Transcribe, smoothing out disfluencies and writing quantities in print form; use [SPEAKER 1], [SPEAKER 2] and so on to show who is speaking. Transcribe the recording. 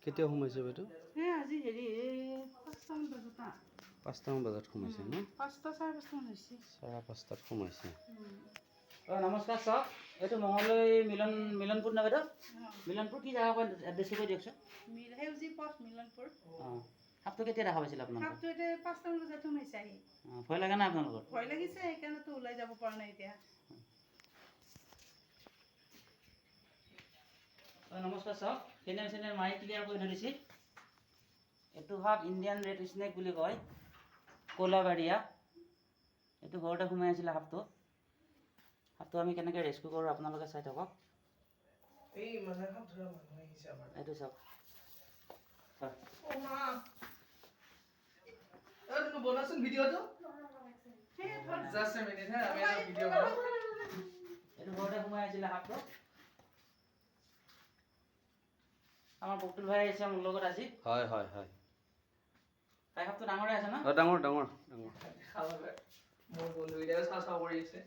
[SPEAKER 1] কেতিয়া সোমাইছে বাইদেউ?
[SPEAKER 2] আজি হেৰি 5টামান বজাত
[SPEAKER 1] 5টামান বজাত সোমাইছে ন?
[SPEAKER 2] 5টা 5:30মান হৈছে।
[SPEAKER 1] 5:30 সোমাইছে।
[SPEAKER 3] নমস্কাৰ ছাৰ, এইটো মঙলদৈ মিলনপুৰ নে বাইদেউ? মিলনপুৰ কি জেগা কয় এড্ৰেছটো কৈ দিয়কচোন।
[SPEAKER 2] সেউজী পথ মিলনপুৰ।
[SPEAKER 3] অঁ, সাপটো কেতিয়া দেখা পাইছিলে আপোনালোকে?
[SPEAKER 2] সাপটো এতিয়া 5টামান বজাত সোমাইছে আহি।
[SPEAKER 3] ভয় লাগে না আপোনালোকৰ?
[SPEAKER 2] ভয় লাগিছে, সেইকাৰণেতো ওলাই যাব পৰা নাই এতিয়া।
[SPEAKER 3] নমস্কাৰ ছাৰ, চেনেল মাৰি ক্লিয়াৰ কৰি ধৰিছে। এইটো সাপ ইণ্ডিয়ান ৰেড স্নেক বুলি কয়, কলাবাৰীয়া। এইটো ঘৰতে সোমাই আছিলে সাপটো। সাপটো আমি কেনেকৈ ৰেস্কিউ কৰোঁ আপোনালোকে চাই থাকক। এইটো চাওক
[SPEAKER 4] বনাচোন ভিডিঅ'টো।
[SPEAKER 3] এইটো ঘৰতে সোমাই আছিলে সাপটো। আমাৰ বকুল ভাই আহিছে মোৰ লগত আজি।
[SPEAKER 1] হয়।
[SPEAKER 3] তাই সাপটো ডাঙৰে আছে ন?
[SPEAKER 1] ডাঙৰ।
[SPEAKER 4] মোৰ বন্ধুকেইটাই চাওঁ কৰি আছে।